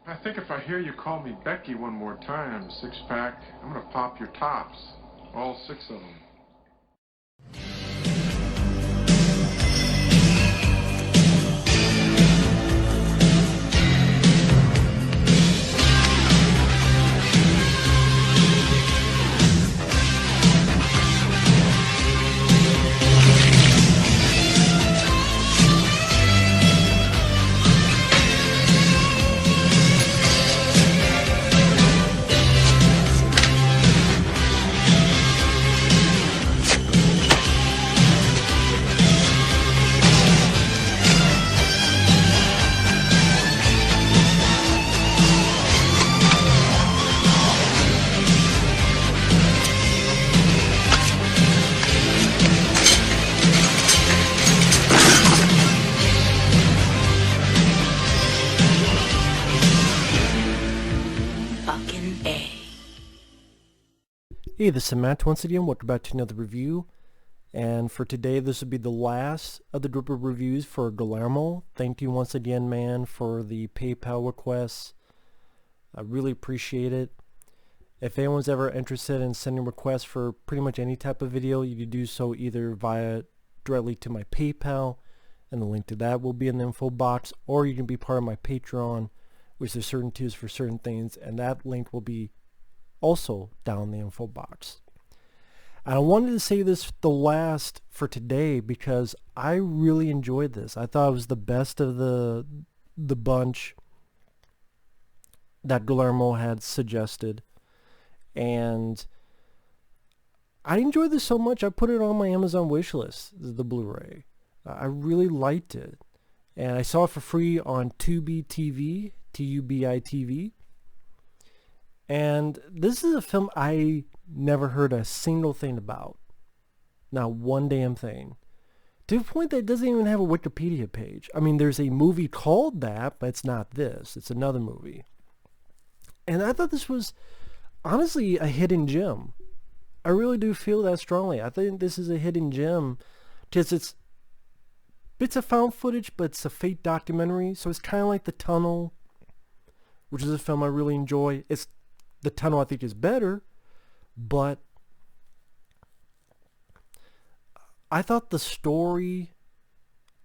I think if I hear you call me Becky one more time, six-pack, I'm gonna pop your tops. All six of them. Hey, this is Matt once again. Welcome back to another review. And for today, this will be the last of the group of reviews for Guillermo. Thank you once again, man, for the PayPal requests. I really appreciate it. If anyone's ever interested in sending requests for pretty much any type of video, you can do so either via directly to my PayPal, and the link to that will be in the info box, or you can be part of my Patreon, which there's certain tiers for certain things, and that link will be also down in the info box. And I wanted to say this the last for today because I really enjoyed this. I thought it was the best of the bunch that Guillermo had suggested, and I enjoyed this so much I put it on my Amazon wishlist, the Blu-ray. I really liked it, and I saw it for free on Tubi TV, Tubi TV. And this is a film I never heard a single thing about. Not one damn thing. To the point that it doesn't even have a Wikipedia page. I mean, there's a movie called that, but it's not this. It's another movie. And I thought this was honestly a hidden gem. I really do feel that strongly. I think this is a hidden gem because it's bits of found footage, but it's a fake documentary. So it's kind of like The Tunnel, which is a film I really enjoy. The Tunnel I think is better, but I thought the story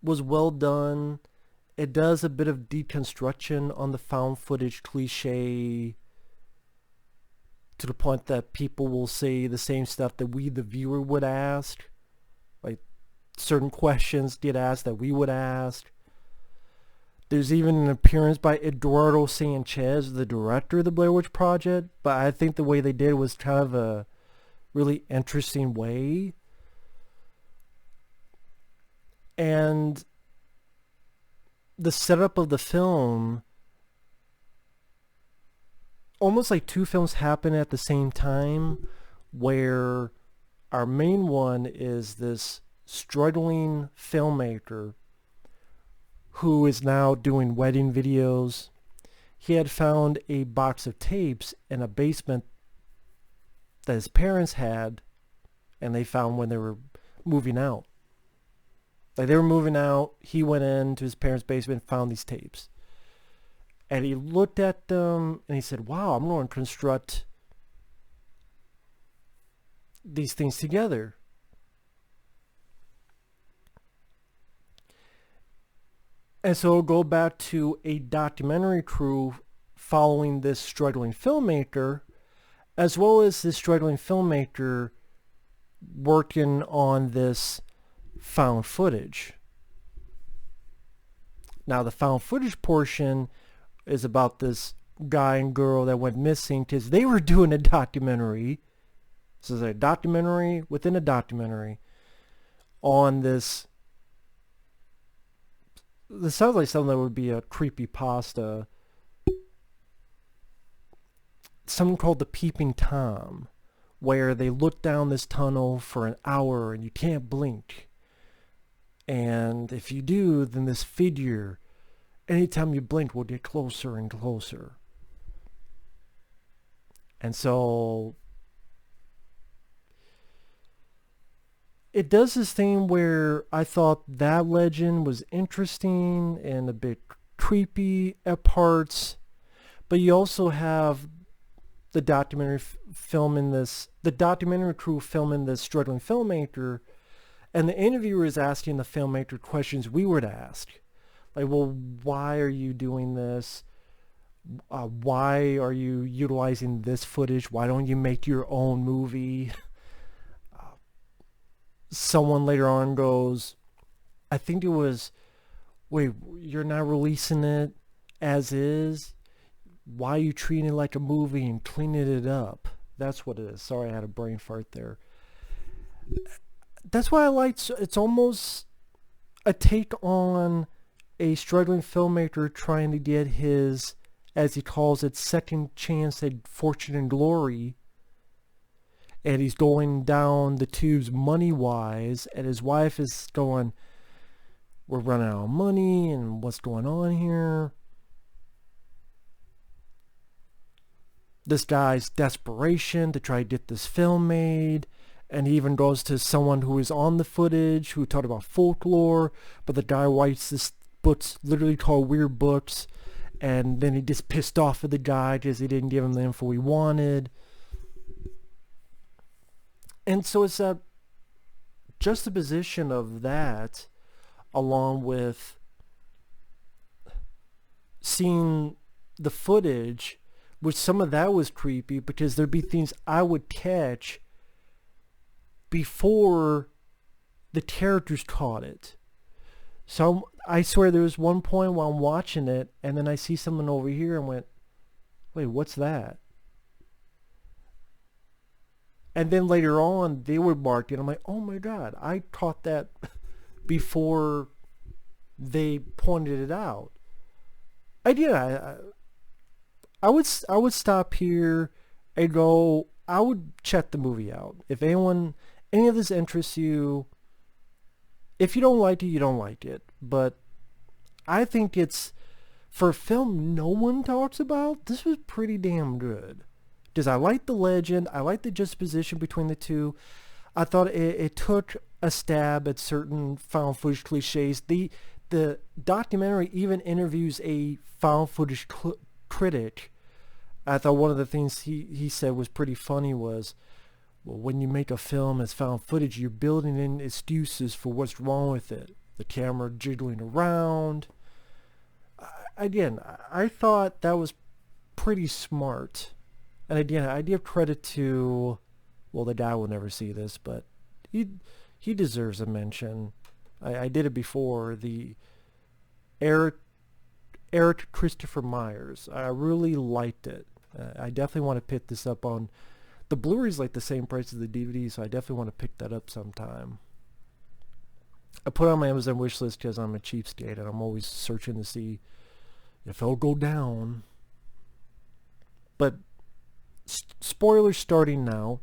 was well done. It does a bit of deconstruction on the found footage cliche to the point that people will say the same stuff that we, the viewer, would ask. Like certain questions get asked that we would ask. There's even an appearance by Eduardo Sanchez, the director of the Blair Witch Project, but I think the way they did was kind of a really interesting way. And the setup of the film, almost like two films happen at the same time, where our main one is this struggling filmmaker who is now doing wedding videos. He had found a box of tapes in a basement that his parents had, and they found when they were moving out. Like they were moving out, he went into his parents' basement and found these tapes. And he looked at them and he said, wow, I'm going to construct these things together. And so we'll go back to a documentary crew following this struggling filmmaker, as well as this struggling filmmaker working on this found footage. Now the found footage portion is about this guy and girl that went missing because they were doing a documentary. This is a documentary within a documentary on this. This sounds like something that would be a creepypasta. Something called the Peeping Tom, where they look down this tunnel for an hour and you can't blink. And if you do, then this figure, anytime you blink, will get closer and closer. And so it does this thing where I thought that legend was interesting and a bit creepy at parts, But you also have the the documentary crew filming this struggling filmmaker, and the interviewer is asking the filmmaker questions we would ask. Like, well, why are you doing this? Why are you utilizing this footage? Why don't you make your own movie? Someone later on goes, I think it was, wait, you're not releasing it as is? Why are you treating it like a movie and cleaning it up? That's what it is. Sorry, I had a brain fart there. That's why I liked, it's almost a take on a struggling filmmaker trying to get his, as he calls it, second chance at fortune and glory. And he's going down the tubes money-wise, and his wife is going, we're running out of money, and what's going on here? This guy's desperation to try to get this film made, and he even goes to someone who is on the footage, who talked about folklore, but the guy writes this books, literally called Weird Books, and then he gets pissed off at the guy because he didn't give him the info he wanted. And so it's a juxtaposition of that, along with seeing the footage, which some of that was creepy because there'd be things I would catch before the characters caught it. So I swear there was one point while I'm watching it, and then I see someone over here and went, wait, what's that? And then later on, they were marked, and I'm like, oh my God, I caught that before they pointed it out. I did. I would stop here and go, I would check the movie out. If any of this interests you, if you don't like it, you don't like it. But I think it's, for a film no one talks about, this was pretty damn good. Because I like the legend, I like the juxtaposition between the two. I thought it took a stab at certain found footage cliches. The documentary even interviews a found footage critic. I thought one of the things he said was pretty funny was, well, when you make a film as found footage, you're building in excuses for what's wrong with it. The camera jiggling around. Again, I thought that was pretty smart. And again, I give credit to, well, the guy will never see this, but he deserves a mention. I did it before. The Eric Christopher Myers. I really liked it. I definitely want to pick this up on, the Blu-ray's like the same price as the DVD, so I definitely want to pick that up sometime. I put it on my Amazon wish list because I'm a cheapskate and I'm always searching to see if it'll go down. But spoilers starting now.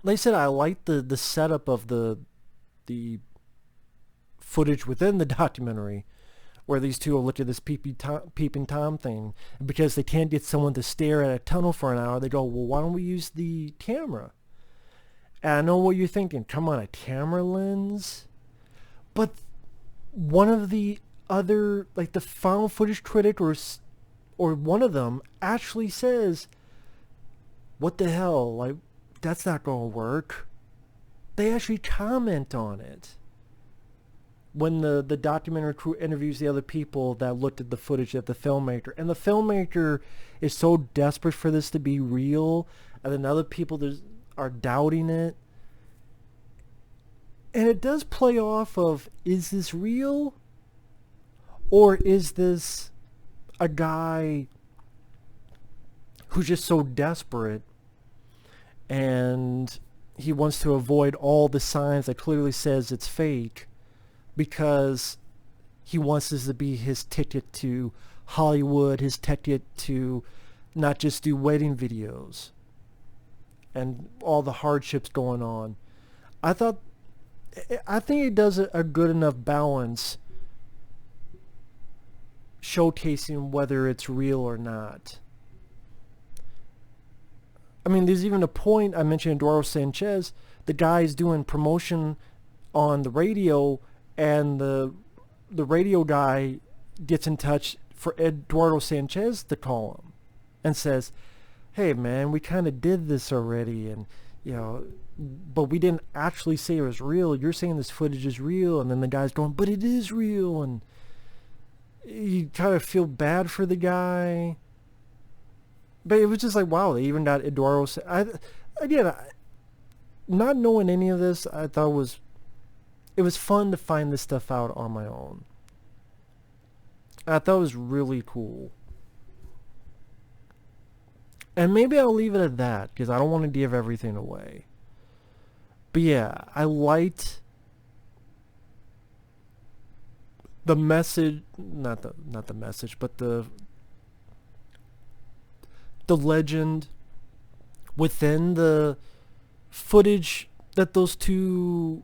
Like I said, I like the setup of the footage within the documentary, where these two will look at this Peeping Tom thing, and because they can't get someone to stare at a tunnel for an hour, they go, well, why don't we use the camera? And I know what you're thinking, come on, a camera lens? But one of the other, like the found footage critic or one of them actually says, what the hell, like, that's not gonna work. They actually comment on it when the documentary crew interviews the other people that looked at the footage of the filmmaker, and the filmmaker is so desperate for this to be real, and then other people are doubting it. And it does play off of, is this real? Or is this a guy who's just so desperate and he wants to avoid all the signs that clearly says it's fake because he wants this to be his ticket to Hollywood, his ticket to not just do wedding videos and all the hardships going on. I think it does a good enough balance showcasing whether it's real or not. I mean, there's even a point I mentioned, Eduardo Sanchez, the guy's doing promotion on the radio, and the radio guy gets in touch for Eduardo Sanchez to call him and says, hey man, we kind of did this already, and but we didn't actually say it was real. You're saying this footage is real, and then the guy's going, but it is real, and you kind of feel bad for the guy. But it was just like, wow, they even got Eduardo. Not knowing any of this, I thought it was fun to find this stuff out on my own. I thought it was really cool. And maybe I'll leave it at that, because I don't want to give everything away. But yeah, I liked the message, not the message, but the legend within the footage that those two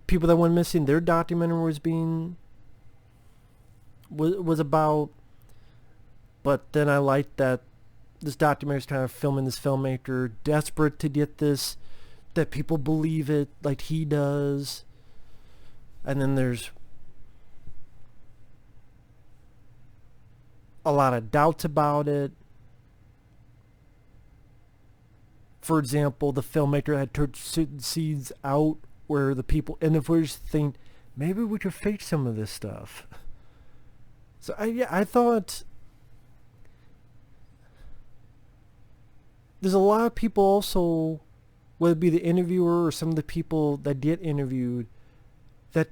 people that went missing, their documentary was about. But then I liked that this documentary is kind of filming this filmmaker desperate to get this, that people believe it like he does. And then there's a lot of doubts about it. For example, the filmmaker had turned certain scenes out where the people in the footage think, maybe we could fake some of this stuff. So I thought there's a lot of people also, whether it be the interviewer or some of the people that get interviewed, that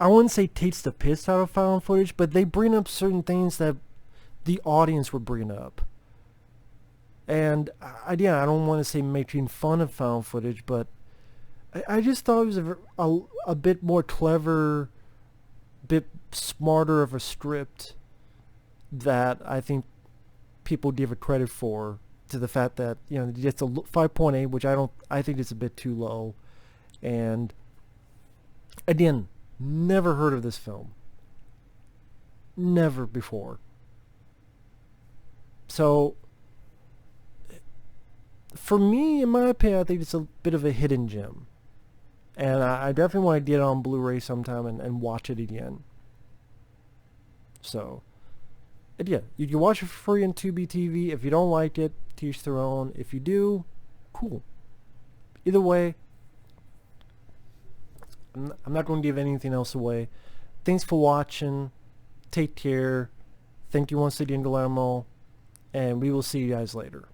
I wouldn't say takes the piss out of found footage, but they bring up certain things that the audience would bring up. And again, I don't want to say making fun of found footage, but I just thought it was a bit more clever, bit smarter of a script that I think people give it credit for, to the fact that, it's a 5.8, which I think it's a bit too low. And again, never heard of this film. Never before. So for me, in my opinion, I think it's a bit of a hidden gem. And I definitely want to get it on Blu-ray sometime and watch it again. So, and yeah, you can watch it for free on Tubi TV. If you don't like it, to each their own. If you do, cool. Either way, I'm not going to give anything else away. Thanks for watching. Take care. Thank you once again, Guillermo. And we will see you guys later.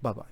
Bye-bye.